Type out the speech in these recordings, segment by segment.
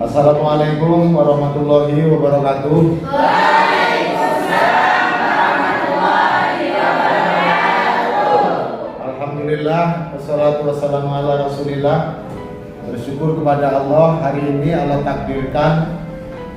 Assalamualaikum warahmatullahi wabarakatuh. Waalaikumsalam warahmatullahi wabarakatuh. Alhamdulillah, wassalatu wassalamu ala rasulillah. Bersyukur kepada Allah, hari ini Allah takdirkan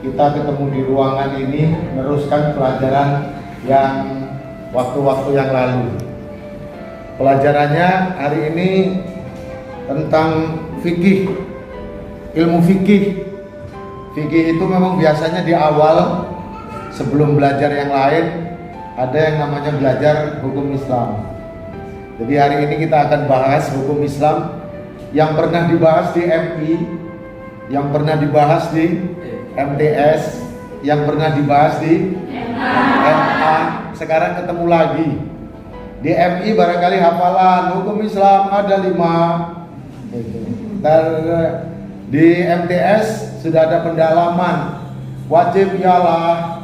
kita ketemu di ruangan ini meneruskan pelajaran yang waktu-waktu yang lalu. Pelajarannya hari ini tentang fikih, ilmu fikih. Fikih itu memang biasanya di awal sebelum belajar yang lain ada yang namanya belajar hukum Islam. Jadi hari ini kita akan bahas hukum Islam yang pernah dibahas di MI, yang pernah dibahas di MTS, yang pernah dibahas di MA. Sekarang ketemu lagi. Di MI barangkali hafalan hukum Islam ada 5. Di MTS sudah ada pendalaman, wajib ialah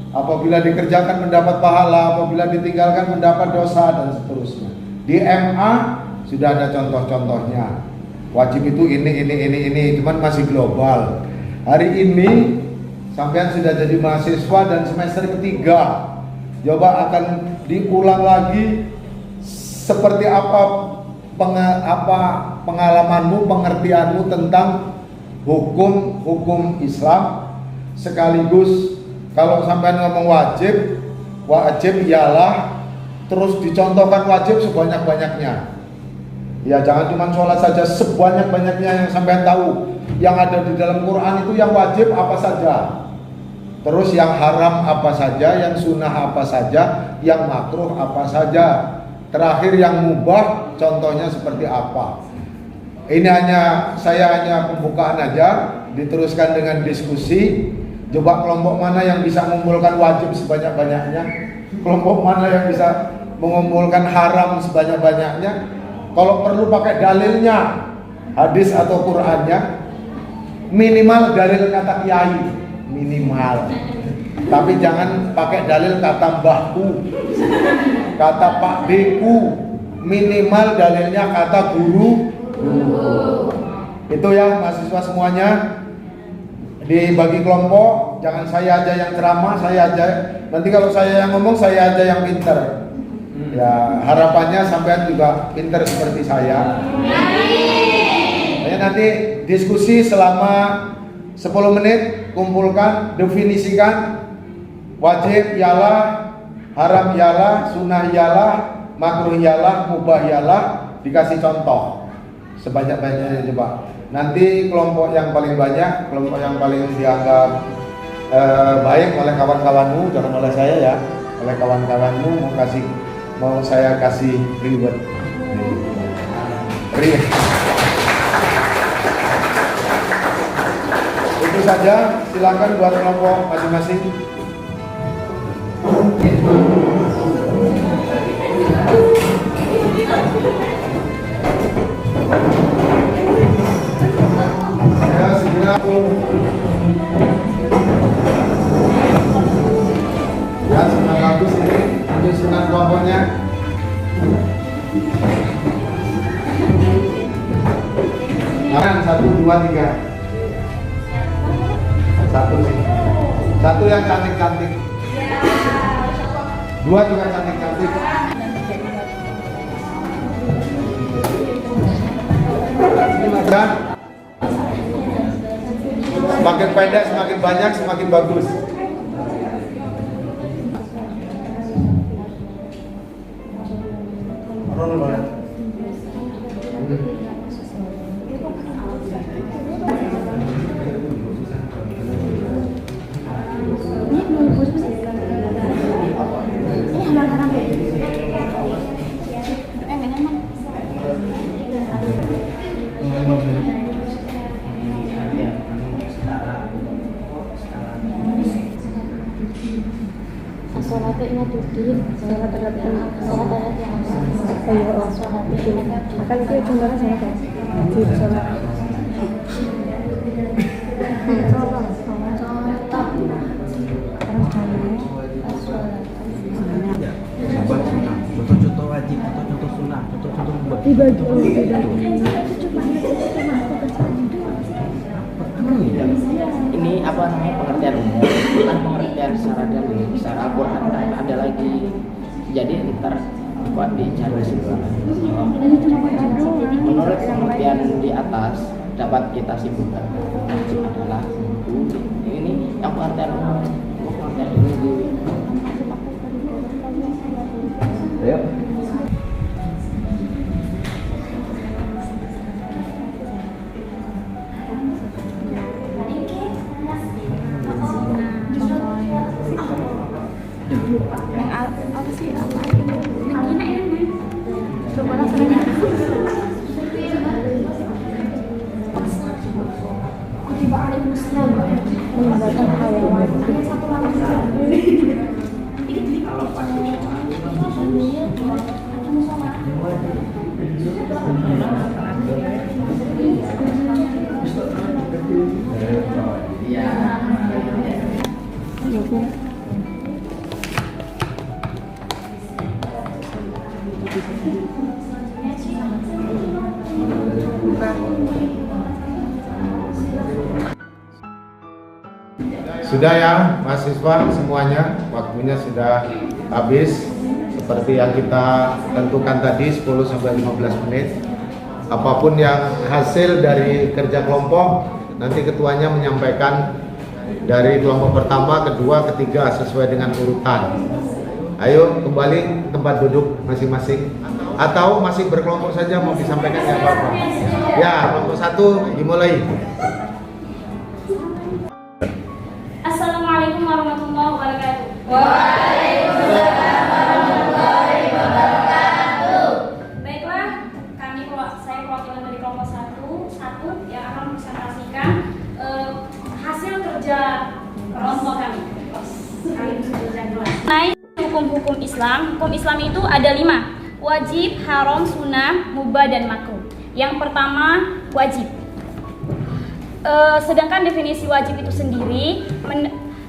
apabila dikerjakan mendapat pahala, apabila ditinggalkan mendapat dosa, dan seterusnya. Di MA sudah ada contoh-contohnya. Wajib itu ini, cuman masih global. Hari ini sampean sudah jadi mahasiswa dan semester ketiga. Coba akan diulang lagi seperti apa pengalamanmu, pengertianmu tentang hukum Islam, sekaligus kalau sampai ngomong wajib ialah terus dicontohkan wajib sebanyak-banyaknya. Ya jangan cuma sholat saja, sebanyak-banyaknya yang sampai tahu. Yang ada di dalam Quran itu yang wajib apa saja, terus yang haram apa saja, yang sunnah apa saja, yang makruh apa saja, terakhir yang mubah contohnya seperti apa. Ini saya hanya pembukaan aja, diteruskan dengan diskusi. Coba kelompok mana yang bisa mengumpulkan wajib sebanyak-banyaknya, kelompok mana yang bisa mengumpulkan haram sebanyak-banyaknya. Kalau perlu pakai dalilnya, hadis atau Qur'annya, minimal dalil kata kiai, minimal. Tapi jangan pakai dalil kata mbahku, kata Pak Deku, minimal dalilnya kata guru. Itu ya mahasiswa semuanya, dibagi kelompok. Jangan saya aja yang ceramah, saya aja. Nanti kalau saya yang ngomong, saya aja yang pinter. Ya harapannya sampean juga pinter seperti saya. Nanti diskusi selama 10 menit, kumpulkan, definisikan. Wajib ialah, haram ialah, sunnah ialah, makruh ialah, mubah ialah, dikasih contoh sebanyak-banyaknya. Coba nanti kelompok yang paling banyak, kelompok yang paling dianggap baik oleh kawan-kawanmu, jangan oleh saya ya, oleh kawan-kawanmu mau saya kasih reward. Itu saja, silakan buat kelompok masing-masing. Ya segera ya senang bagus ini penyusunan kelompoknya. Nah, 1, 2, 3. Satu yang cantik-cantik, 2 juga cantik-cantik. Semakin pendek, semakin banyak, semakin bagus. Sholatnya duduk, sholat terhadap sholat yang ayo sholat itu akan itu contohnya sholat di sholat. Contoh-contoh wajib, contoh sunnah, contoh dibagi. Apa? ini apa namanya pengertian umum, bukan pengertian secara dalil, secara Al-Quran kan ada lagi. Jadi ntar buat dicari kesimpulan. Menurut pengertian di atas dapat kita simpulkan wajib adalah ini yang pengertian umum, pengertian ini. Ayo. Apa sih apa yang ini coba rasanya meninggalkan hal yang Sudah ya mahasiswa semuanya, waktunya sudah habis seperti yang kita tentukan tadi 10-15 menit. Apapun yang hasil dari kerja kelompok nanti ketuanya menyampaikan dari kelompok pertama, kedua, ketiga sesuai dengan urutan. Ayo kembali tempat duduk masing-masing, atau masih berkelompok saja mau disampaikan ya apa-apa. Ya, kelompok 1 dimulai. Assalamualaikum warahmatullahi wabarakatuh. Baiklah, saya perwakilan dari kelompok 1 yang akan mempresentasikan hasil kerja kelompok kami. Naik hukum-hukum Islam. Hukum Islam itu ada 5: wajib, haram, sunnah, mubah, dan makruh. Yang pertama wajib. Sedangkan definisi wajib itu sendiri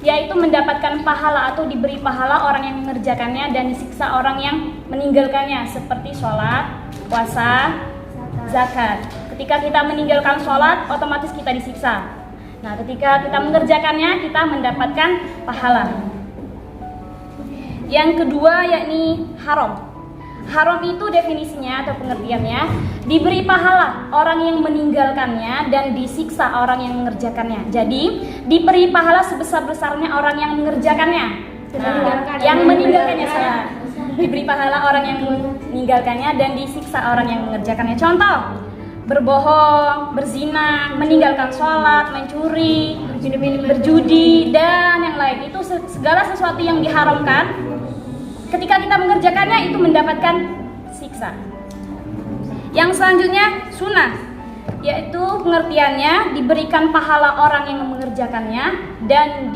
yaitu mendapatkan pahala atau diberi pahala orang yang mengerjakannya dan disiksa orang yang meninggalkannya, seperti sholat, puasa, zakat. Ketika kita meninggalkan sholat, otomatis kita disiksa. Nah, ketika kita mengerjakannya, kita mendapatkan pahala. Yang kedua yakni haram. Haram itu definisinya atau pengertiannya diberi pahala orang yang meninggalkannya dan disiksa orang yang mengerjakannya. Jadi diberi pahala sebesar-besarnya orang yang mengerjakannya. Yang meninggalkannya salah. Diberi pahala orang yang meninggalkannya dan disiksa orang yang mengerjakannya. Contoh: berbohong, berzina, meninggalkan sholat, mencuri, berjudi, dan yang lain. Itu segala sesuatu yang diharamkan. Ketika kita mengerjakannya itu mendapatkan siksa. Yang selanjutnya sunnah, yaitu pengertiannya diberikan pahala orang yang mengerjakannya dan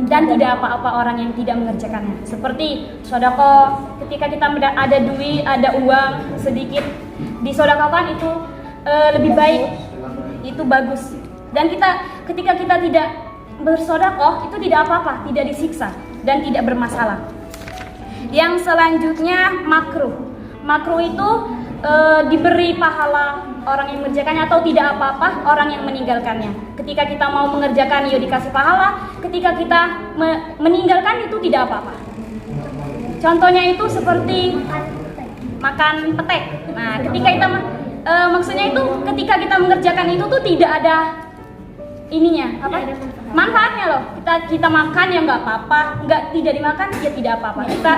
tidak apa-apa orang yang tidak mengerjakannya. Seperti sedekah, ketika kita ada duit, ada uang sedikit, disedekahkan itu lebih baik, itu bagus. Dan ketika kita tidak bersedekah itu tidak apa-apa, tidak disiksa dan tidak bermasalah. Yang selanjutnya makruh. Makruh itu diberi pahala orang yang mengerjakannya atau tidak apa-apa orang yang meninggalkannya. Ketika kita mau mengerjakan ya dikasih pahala, ketika kita meninggalkan itu tidak apa-apa. Contohnya itu seperti makan petek. Nah, ketika kita maksudnya itu ketika kita mengerjakan itu tuh tidak ada ininya manfaatnya loh. Kita makan ya nggak apa-apa, tidak dimakan ya tidak apa-apa. Kita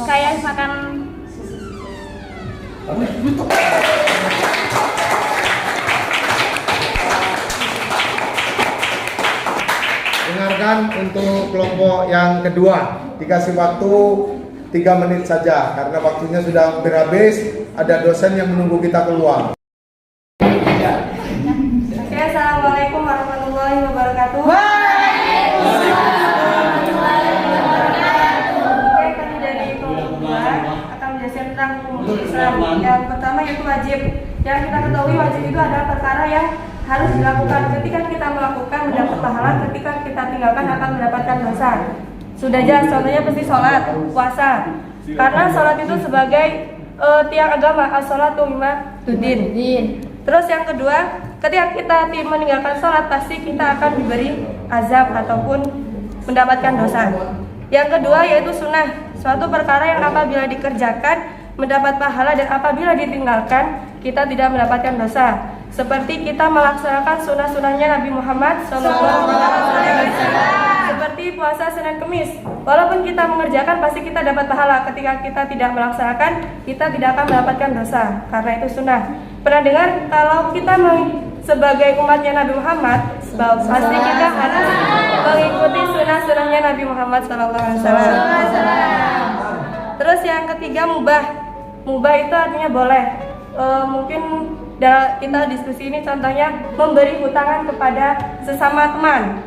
kayak makan. Dengarkan untuk kelompok yang kedua, dikasih waktu 3 menit saja karena waktunya sudah hampir habis. Ada dosen yang menunggu kita keluar. Oke, assalamualaikum warahmatullahi wabarakatuh. Oke, kami dari kelompok 2 akan menjelaskan tentang hukum Islam. Yang pertama yaitu wajib. Yang kita ketahui wajib itu adalah perkara yang harus dilakukan. Ketika kita melakukan mendapat pahala, ketika kita tinggalkan akan mendapatkan dosa. Sudah jelas, contohnya pasti sholat, puasa. Karena sholat itu sebagai tiang agama, as-sholatu tudin. Terus yang kedua, ketika kita meninggalkan sholat pasti kita akan diberi azab ataupun mendapatkan dosa. Yang kedua yaitu sunnah, suatu perkara yang apabila dikerjakan mendapat pahala dan apabila ditinggalkan kita tidak mendapatkan dosa. Seperti kita melaksanakan sunnah-sunnahnya Nabi Muhammad SAW. Seperti puasa Senin Kemis, walaupun kita mengerjakan pasti kita dapat pahala. Ketika kita tidak melaksanakan, kita tidak akan mendapatkan dosa, karena itu sunnah. Pernah dengar kalau kita sebagai umatnya Nabi Muhammad, pasti kita harus mengikuti sunnah-sunnahnya Nabi Muhammad SAW. Terus yang ketiga mubah. Mubah itu artinya boleh. Mungkin kita diskusi ini contohnya memberi hutangan kepada sesama teman.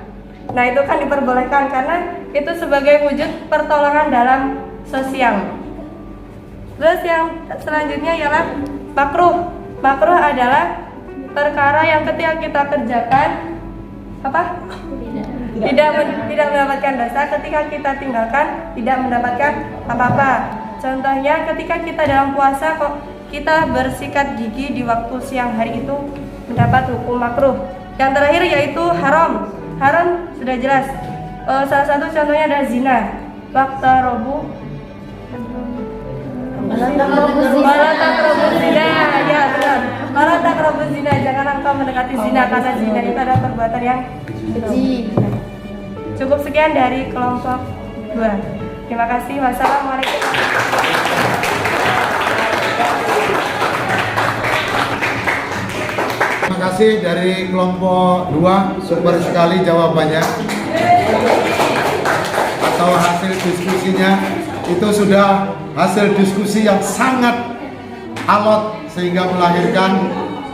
Nah itu kan diperbolehkan karena itu sebagai wujud pertolongan dalam sosial. Terus yang selanjutnya ialah makruh. Makruh adalah perkara yang ketika kita kerjakan tidak mendapatkan dosa, ketika kita tinggalkan tidak mendapatkan apa-apa. Contohnya ketika kita dalam puasa kok kita bersikat gigi di waktu siang hari itu mendapat hukum makruh. Yang terakhir yaitu haram. Haram sudah jelas. Salah satu contohnya adalah zina. Waqtarobu Wala taqrabuz zina. Ya benar. Wala taqrabuz zina. Jangan engkau mendekati zina karena zina itu adalah perbuatan yang keji. Cukup sekian dari kelompok 2. Terima kasih. Wassalamualaikum. Terima kasih dari kelompok 2, super sekali jawabannya atau hasil diskusinya. Itu sudah hasil diskusi yang sangat alot sehingga melahirkan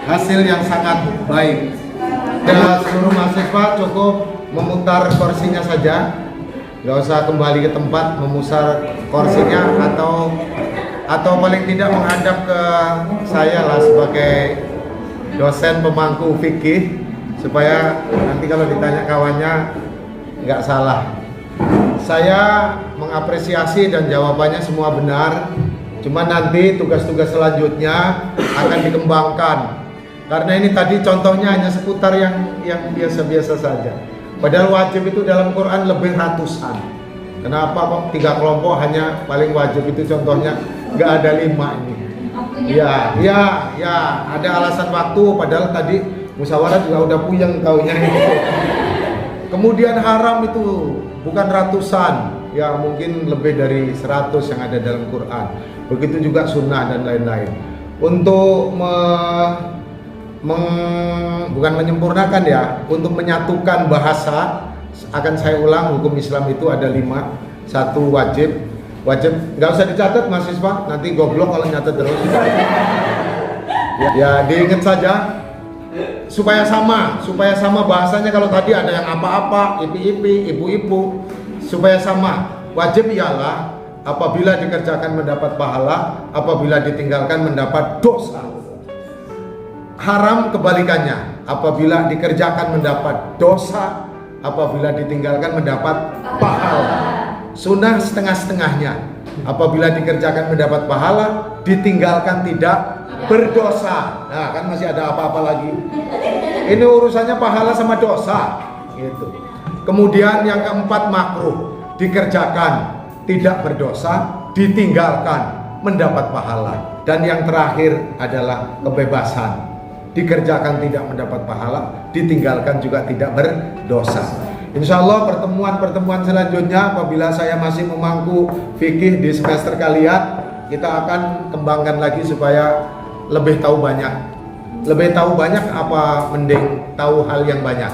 hasil yang sangat baik. Dan seluruh mahasiswa cukup memutar kursinya saja, nggak usah kembali ke tempat memutar kursinya atau paling tidak menghadap ke saya lah sebagai dosen pemangku fikih supaya nanti kalau ditanya kawannya nggak salah. Saya mengapresiasi dan jawabannya semua benar. Cuma nanti tugas-tugas selanjutnya akan dikembangkan. Karena ini tadi contohnya hanya seputar yang biasa-biasa saja. Padahal wajib itu dalam Quran lebih ratusan. Kenapa kok 3 kelompok hanya paling wajib itu contohnya nggak ada 5 ini? Ya, ada alasan waktu. Padahal tadi musyawarah juga udah puyeng taunya itu. Kemudian haram itu bukan ratusan, ya mungkin lebih dari 100 yang ada dalam Quran. Begitu juga sunnah dan lain-lain. Untuk bukan menyempurnakan ya, untuk menyatukan bahasa, akan saya ulang, hukum Islam itu ada 5. 1 wajib, nggak usah dicatat mahasiswa, nanti goblok kalau nyatet terus. Ya diingat saja supaya sama bahasanya. Kalau tadi ada yang apa-apa, ipi-ipi, ibu-ibu, supaya sama. Wajib ialah apabila dikerjakan mendapat pahala, apabila ditinggalkan mendapat dosa. Haram kebalikannya, apabila dikerjakan mendapat dosa, apabila ditinggalkan mendapat pahala. Sunnah setengah-setengahnya, apabila dikerjakan mendapat pahala, ditinggalkan tidak berdosa. Nah kan masih ada apa-apa lagi. Ini urusannya pahala sama dosa gitu. Kemudian yang keempat makruh, dikerjakan tidak berdosa, ditinggalkan mendapat pahala. Dan yang terakhir adalah kebebasan, dikerjakan tidak mendapat pahala, ditinggalkan juga tidak berdosa. Insya Allah pertemuan selanjutnya apabila saya masih memangku fikih di semester kalian, kita akan kembangkan lagi supaya lebih tahu banyak. Lebih tahu banyak apa mending tahu hal yang banyak?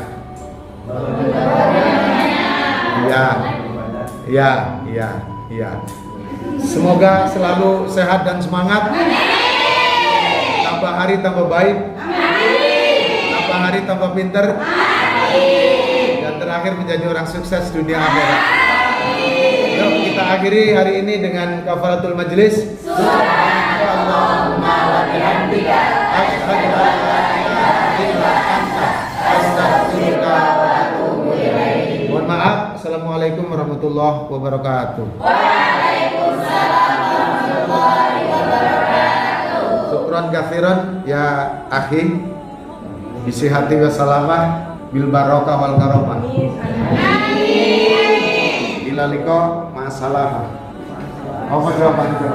Ya. Semoga selalu sehat dan semangat. Tambah hari tambah baik. Tambah hari tambah pinter. Dan terakhir menjadi orang sukses dunia akhirat. Yuk kita akhiri hari ini dengan kafaratul majlis. Subhanallahumma wa bihamdika asyhadu an la ilaha illa anta astaghfiruka wa atubu ilaik. Mohon maaf. Assalamualaikum warahmatullahi wabarakatuh. Waalaikumsalam warahmatullahi wabarakatuh. Syukron jazakallahu katsiran ya akhi. Bisihati wa salamah bil barokah wal karomah. Ila liqa ma'asalamah. Apa jawaban itu?